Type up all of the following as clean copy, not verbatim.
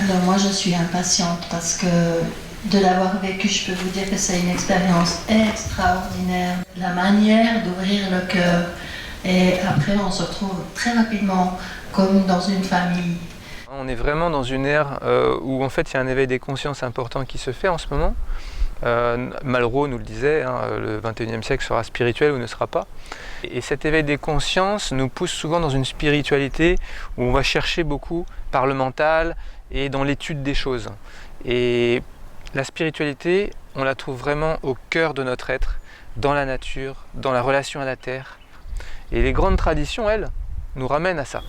Alors moi je suis impatiente parce que de l'avoir vécu, je peux vous dire que c'est une expérience extraordinaire. La manière d'ouvrir le cœur et après on se retrouve très rapidement comme dans une famille. On est vraiment dans une ère où en fait il y a un éveil des consciences important qui se fait en ce moment. Malraux nous le disait, le 21e siècle sera spirituel ou ne sera pas. Et cet éveil des consciences nous pousse souvent dans une spiritualité où on va chercher beaucoup par le mental et dans l'étude des choses. Et la spiritualité, on la trouve vraiment au cœur de notre être, dans la nature, dans la relation à la terre. Et les grandes traditions, elles, nous ramènent à ça.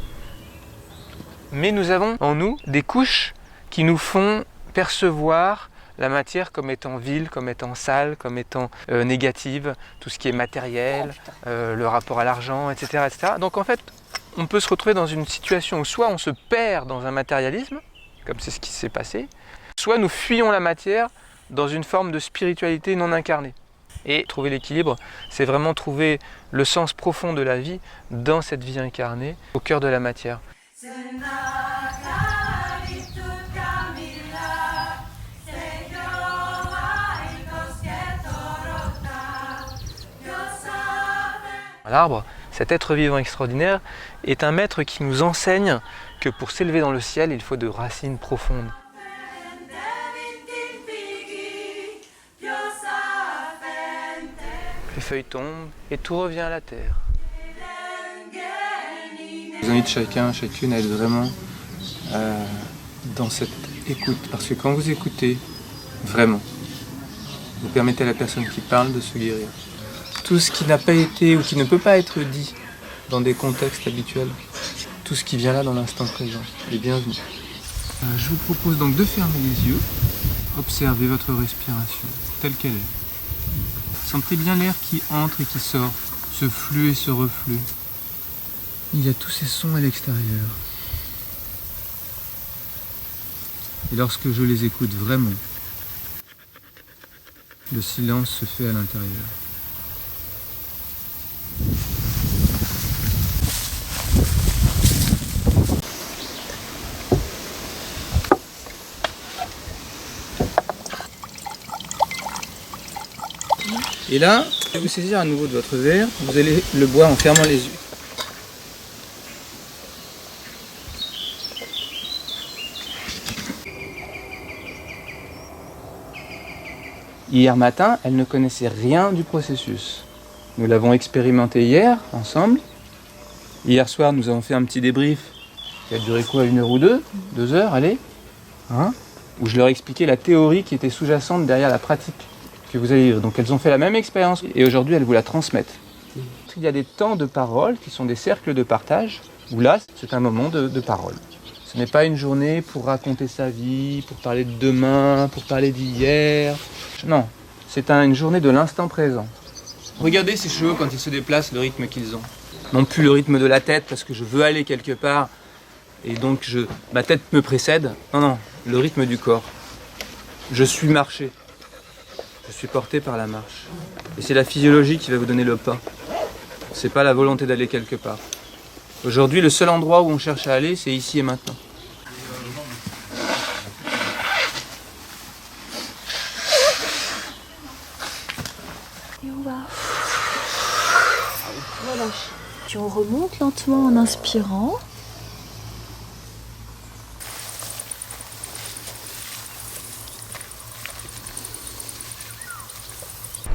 Mais nous avons en nous des couches qui nous font percevoir la matière comme étant vile, comme étant sale, comme étant négative, tout ce qui est matériel, le rapport à l'argent, etc., etc. Donc en fait, on peut se retrouver dans une situation où soit on se perd dans un matérialisme, comme c'est ce qui s'est passé, soit nous fuyons la matière dans une forme de spiritualité non incarnée. Et trouver l'équilibre, c'est vraiment trouver le sens profond de la vie dans cette vie incarnée, au cœur de la matière. L'arbre, cet être vivant extraordinaire, est un maître qui nous enseigne que pour s'élever dans le ciel, il faut de racines profondes. Les feuilles tombent et tout revient à la terre. Je vous invite chacune à être vraiment dans cette écoute, parce que quand vous écoutez vraiment, vous permettez à la personne qui parle de se guérir. Tout ce qui n'a pas été ou qui ne peut pas être dit dans des contextes habituels, tout ce qui vient là dans l'instant présent est bienvenu. Je vous propose donc de fermer les yeux, observez votre respiration telle qu'elle est. Sentez bien l'air qui entre et qui sort, ce flux et ce reflux. Il y a tous ces sons à l'extérieur. Et lorsque je les écoute vraiment, le silence se fait à l'intérieur. Et là, je vais vous saisir à nouveau de votre verre, vous allez le boire en fermant les yeux. Hier matin, elle ne connaissait rien du processus. Nous l'avons expérimenté hier, ensemble. Hier soir, nous avons fait un petit débrief qui a duré quoi, 1 heure ou 2 2 heures, allez, où je leur ai expliqué la théorie qui était sous-jacente derrière la pratique que vous allez vivre. Donc elles ont fait la même expérience et aujourd'hui elles vous la transmettent. Il y a des temps de parole qui sont des cercles de partage où là c'est un moment de parole. Ce n'est pas une journée pour raconter sa vie, pour parler de demain, pour parler d'hier. Non, c'est une journée de l'instant présent. Regardez ces cheveux quand ils se déplacent, le rythme qu'ils ont. Non plus le rythme de la tête parce que je veux aller quelque part et donc ma tête me précède. Non, le rythme du corps. Je suis marché. Je suis porté par la marche. Et c'est la physiologie qui va vous donner le pas. C'est pas la volonté d'aller quelque part. Aujourd'hui, le seul endroit où on cherche à aller, c'est ici et maintenant. Et on va relâcher. Puis on remonte lentement en inspirant.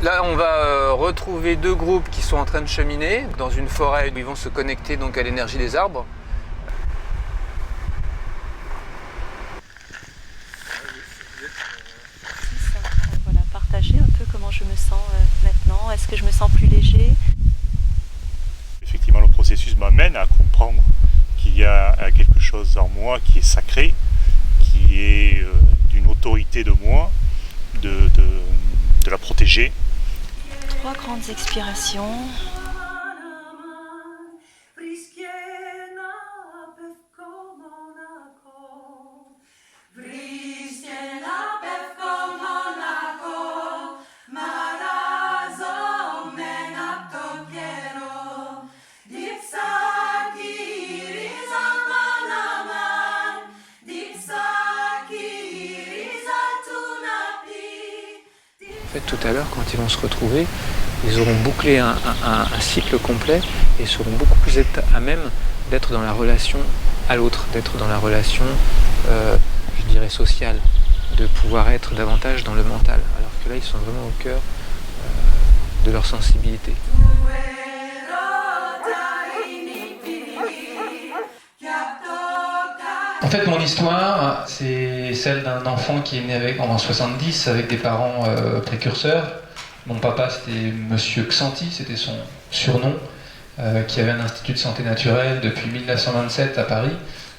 Là, on va retrouver 2 groupes qui sont en train de cheminer dans une forêt où ils vont se connecter donc à l'énergie des arbres. Voilà, partager un peu comment je me sens maintenant. Est-ce que je me sens plus léger? Effectivement, le processus m'amène à comprendre qu'il y a quelque chose en moi qui est sacré, qui est d'une autorité de moi, de la protéger. 3 grandes expirations. fait, tout à l'heure, quand ils vont se retrouver, ils auront bouclé un cycle complet et seront beaucoup plus à même d'être dans la relation à l'autre, d'être dans la relation, je dirais, sociale, de pouvoir être davantage dans le mental, alors que là, ils sont vraiment au cœur de leur sensibilité. En fait, mon histoire, c'est celle d'un enfant qui est né en 70 avec des parents précurseurs. Mon papa, c'était Monsieur Xanti, c'était son surnom, qui avait un institut de santé naturelle depuis 1927 à Paris,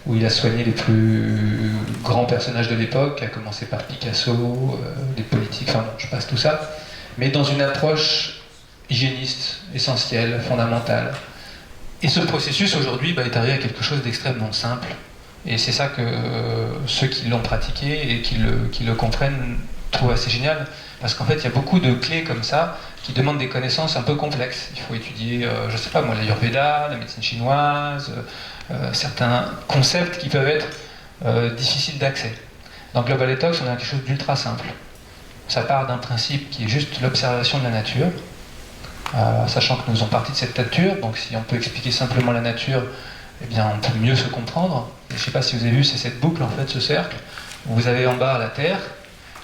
où il a soigné les plus grands personnages de l'époque, à commencer par Picasso, les politiques, enfin bon, je passe tout ça, mais dans une approche hygiéniste, essentielle, fondamentale. Et ce processus, aujourd'hui, est arrivé à quelque chose d'extrêmement simple. Et c'est ça que ceux qui l'ont pratiqué et qui le comprennent trouvent assez génial. Parce qu'en fait, il y a beaucoup de clés comme ça qui demandent des connaissances un peu complexes. Il faut étudier, je sais pas moi, l'Ayurveda, la médecine chinoise, certains concepts qui peuvent être difficiles d'accès. Dans Global Detox, on a quelque chose d'ultra simple. Ça part d'un principe qui est juste l'observation de la nature, sachant que nous faisons partie de cette nature, donc si on peut expliquer simplement la nature, eh bien on peut mieux se comprendre. Et je ne sais pas si vous avez vu, c'est cette boucle, en fait, ce cercle, où vous avez en bas la terre,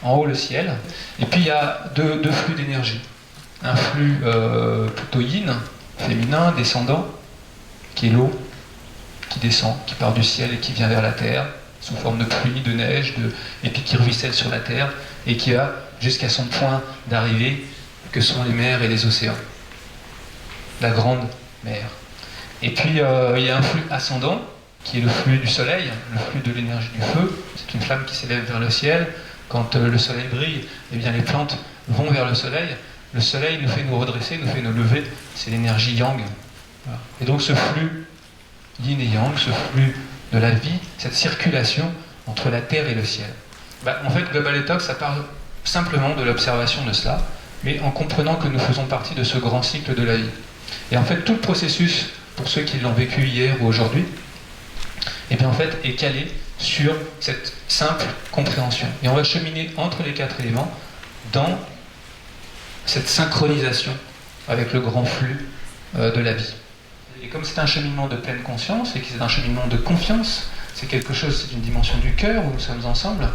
en haut le ciel, et puis il y a deux flux d'énergie. Un flux plutôt yin, féminin, descendant, qui est l'eau, qui descend, qui part du ciel et qui vient vers la terre, sous forme de pluie, de neige, et puis qui ruisselle sur la terre, et qui va jusqu'à son point d'arrivée, que sont les mers et les océans. La grande mer. Et puis il y a un flux ascendant, qui est le flux du soleil, le flux de l'énergie du feu. C'est une flamme qui s'élève vers le ciel. Quand le soleil brille, eh bien les plantes vont vers le soleil. Le soleil nous fait nous redresser, nous fait nous lever. C'est l'énergie yang. Voilà. Et donc ce flux yin et yang, ce flux de la vie, cette circulation entre la terre et le ciel. En fait, Global Detox, ça parle simplement de l'observation de cela, mais en comprenant que nous faisons partie de ce grand cycle de la vie. Et en fait, tout le processus, pour ceux qui l'ont vécu hier ou aujourd'hui, eh bien en fait, est calé sur cette simple compréhension. Et on va cheminer entre les 4 éléments dans cette synchronisation avec le grand flux de la vie. Et comme c'est un cheminement de pleine conscience et que c'est un cheminement de confiance, c'est quelque chose, c'est une dimension du cœur où nous sommes ensemble,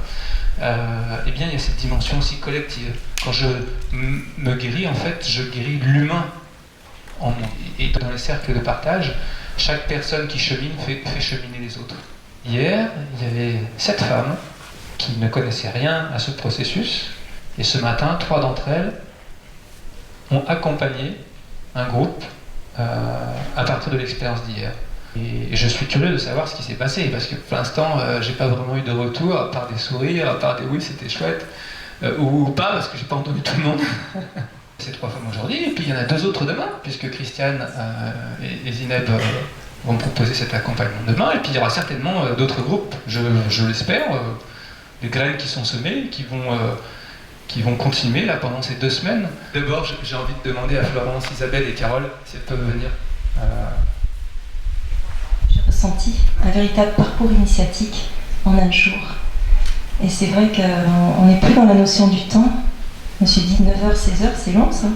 eh bien il y a cette dimension aussi collective. Quand je me guéris, en fait, je guéris l'humain en moi. Et dans les cercles de partage, chaque personne qui chemine fait cheminer les autres. Hier, il y avait 7 femmes qui ne connaissaient rien à ce processus, et ce matin, 3 d'entre elles ont accompagné un groupe à partir de l'expérience d'hier. Et je suis curieux de savoir ce qui s'est passé, parce que pour l'instant, j'ai pas vraiment eu de retour, à part des sourires, à part des oui, c'était chouette, ou pas, parce que j'ai pas entendu tout le monde. C'est 3 femmes aujourd'hui, et puis il y en a 2 autres demain, puisque Christiane et Zineb vont proposer cet accompagnement demain, et puis il y aura certainement d'autres groupes, je l'espère, des graines qui sont semées, qui vont continuer là pendant ces 2 semaines. D'abord, j'ai envie de demander à Florence, Isabelle et Carole si elles peuvent venir. J'ai ressenti un véritable parcours initiatique en un jour. Et c'est vrai qu'on n'est plus dans la notion du temps. Je me suis dit 9h, 16h, c'est long ça.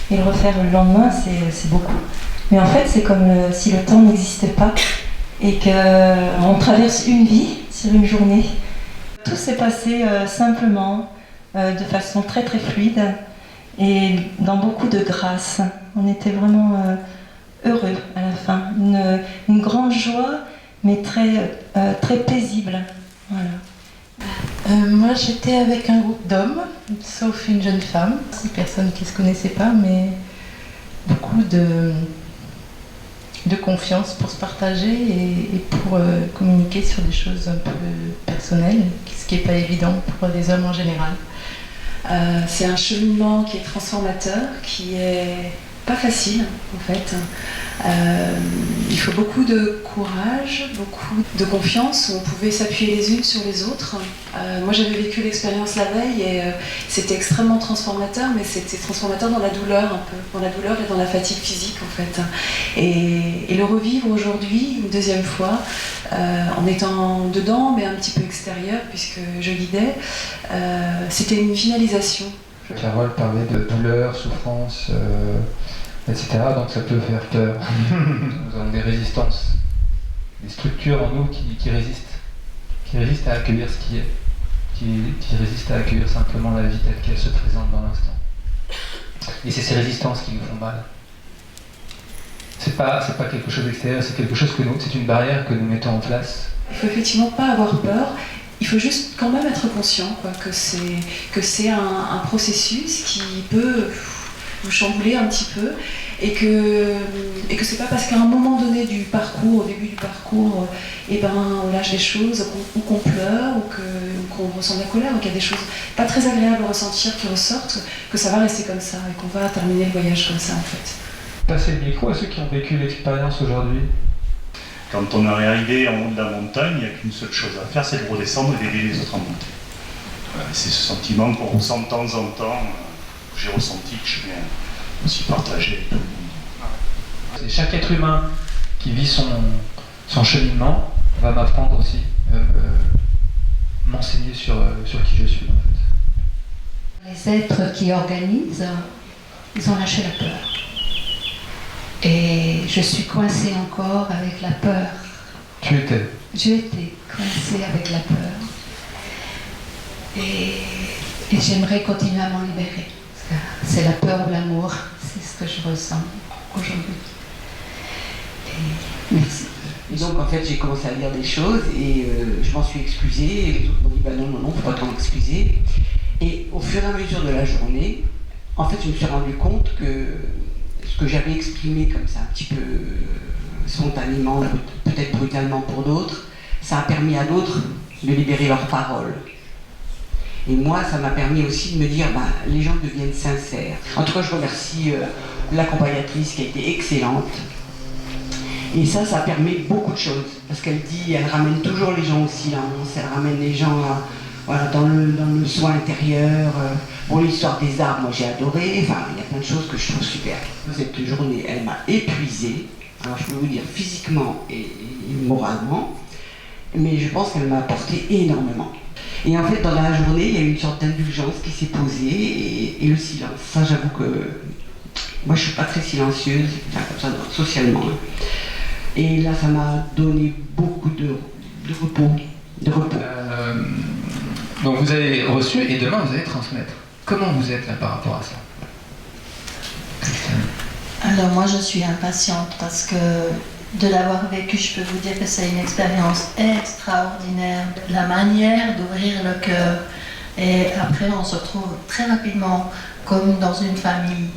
Et le refaire le lendemain, c'est beaucoup. Mais en fait, c'est comme si le temps n'existait pas et qu'on traverse une vie sur une journée. Tout s'est passé simplement, de façon très très fluide et dans beaucoup de grâce. On était vraiment heureux à la fin. Une grande joie, mais très paisible. Voilà. Moi j'étais avec un groupe d'hommes, sauf une jeune femme, 6 personnes qui ne se connaissaient pas, mais beaucoup de confiance pour se partager et pour communiquer sur des choses un peu personnelles, ce qui n'est pas évident pour les hommes en général. C'est un cheminement qui est transformateur, qui est pas facile en fait. Il faut beaucoup de courage, beaucoup de confiance, où on pouvait s'appuyer les unes sur les autres. Moi j'avais vécu l'expérience la veille et c'était extrêmement transformateur, mais c'était transformateur dans la douleur un peu, dans la douleur et dans la fatigue physique en fait. Et le revivre aujourd'hui, une deuxième fois, en étant dedans mais un petit peu extérieur puisque je guidais, c'était une finalisation. Carole parlait de douleur, souffrance, etc. Donc ça peut faire peur. Nous avons des résistances, des structures en nous qui résistent à accueillir ce qui est, qui résistent à accueillir simplement la vie telle qu'elle se présente dans l'instant. Et c'est ces résistances qui nous font mal. C'est pas quelque chose d'extérieur, c'est quelque chose c'est une barrière que nous mettons en place. Il faut effectivement pas avoir peur. Il faut juste quand même être conscient que c'est un processus qui peut vous chambouler un petit peu et que c'est pas parce qu'à un moment donné du parcours, au début du parcours, on lâche des choses ou qu'on pleure ou qu'on ressent de la colère ou qu'il y a des choses pas très agréables à ressentir qui ressortent, que ça va rester comme ça et qu'on va terminer le voyage comme ça en fait. Passer le micro à ceux qui ont vécu l'expérience aujourd'hui. Quand on est arrivé en haut de la montagne, il n'y a qu'une seule chose à faire, c'est de redescendre et d'aider les autres à monter. Voilà, c'est ce sentiment qu'on ressent de temps en temps, que j'ai ressenti, que je viens aussi partager avec tout le monde. C'est chaque être humain qui vit son cheminement va m'apprendre aussi, m'enseigner sur qui je suis en fait. Les êtres qui organisent, ils ont lâché la peur. Et je suis coincée encore avec la peur. Tu étais? J'étais coincée avec la peur. Et j'aimerais continuer à m'en libérer. C'est la peur ou l'amour, c'est ce que je ressens aujourd'hui. Et merci. Et donc en fait j'ai commencé à lire des choses et je m'en suis excusée et les autres m'ont dit non, faut pas t'en excuser. Et au fur et à mesure de la journée, en fait je me suis rendu compte que ce que j'avais exprimé comme ça un petit peu spontanément, peut-être brutalement pour d'autres, ça a permis à d'autres de libérer leurs paroles. Et moi, ça m'a permis aussi de me dire, les gens deviennent sincères. En tout cas, je remercie l'accompagnatrice qui a été excellente. Et ça permet beaucoup de choses. Parce qu'elle ramène toujours les gens au silence, elle ramène les gens dans le soin intérieur. Bon, l'histoire des arbres, moi j'ai adoré. Enfin, il y a plein de choses que je trouve super. Cette journée, elle m'a épuisée. Alors, je peux vous dire physiquement et moralement. Mais je pense qu'elle m'a apporté énormément. Et en fait, dans la journée, il y a eu une sorte d'indulgence qui s'est posée et le silence. Ça, j'avoue que moi, je suis pas très silencieuse, enfin, comme ça, socialement. Et là, ça m'a donné beaucoup de repos. Donc vous avez reçu et demain vous allez transmettre. Comment vous êtes là par rapport à ça? Christiane. Alors moi, je suis impatiente parce que de l'avoir vécu, je peux vous dire que c'est une expérience extraordinaire. La manière d'ouvrir le cœur. Et après, on se retrouve très rapidement comme dans une famille.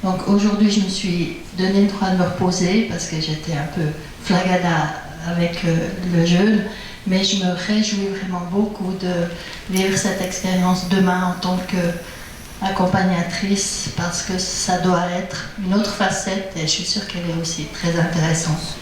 Donc aujourd'hui, je me suis donné le droit de me reposer parce que j'étais un peu flagada avec le jeûne. Mais je me réjouis vraiment beaucoup de vivre cette expérience demain en tant qu'accompagnatrice parce que ça doit être une autre facette et je suis sûre qu'elle est aussi très intéressante.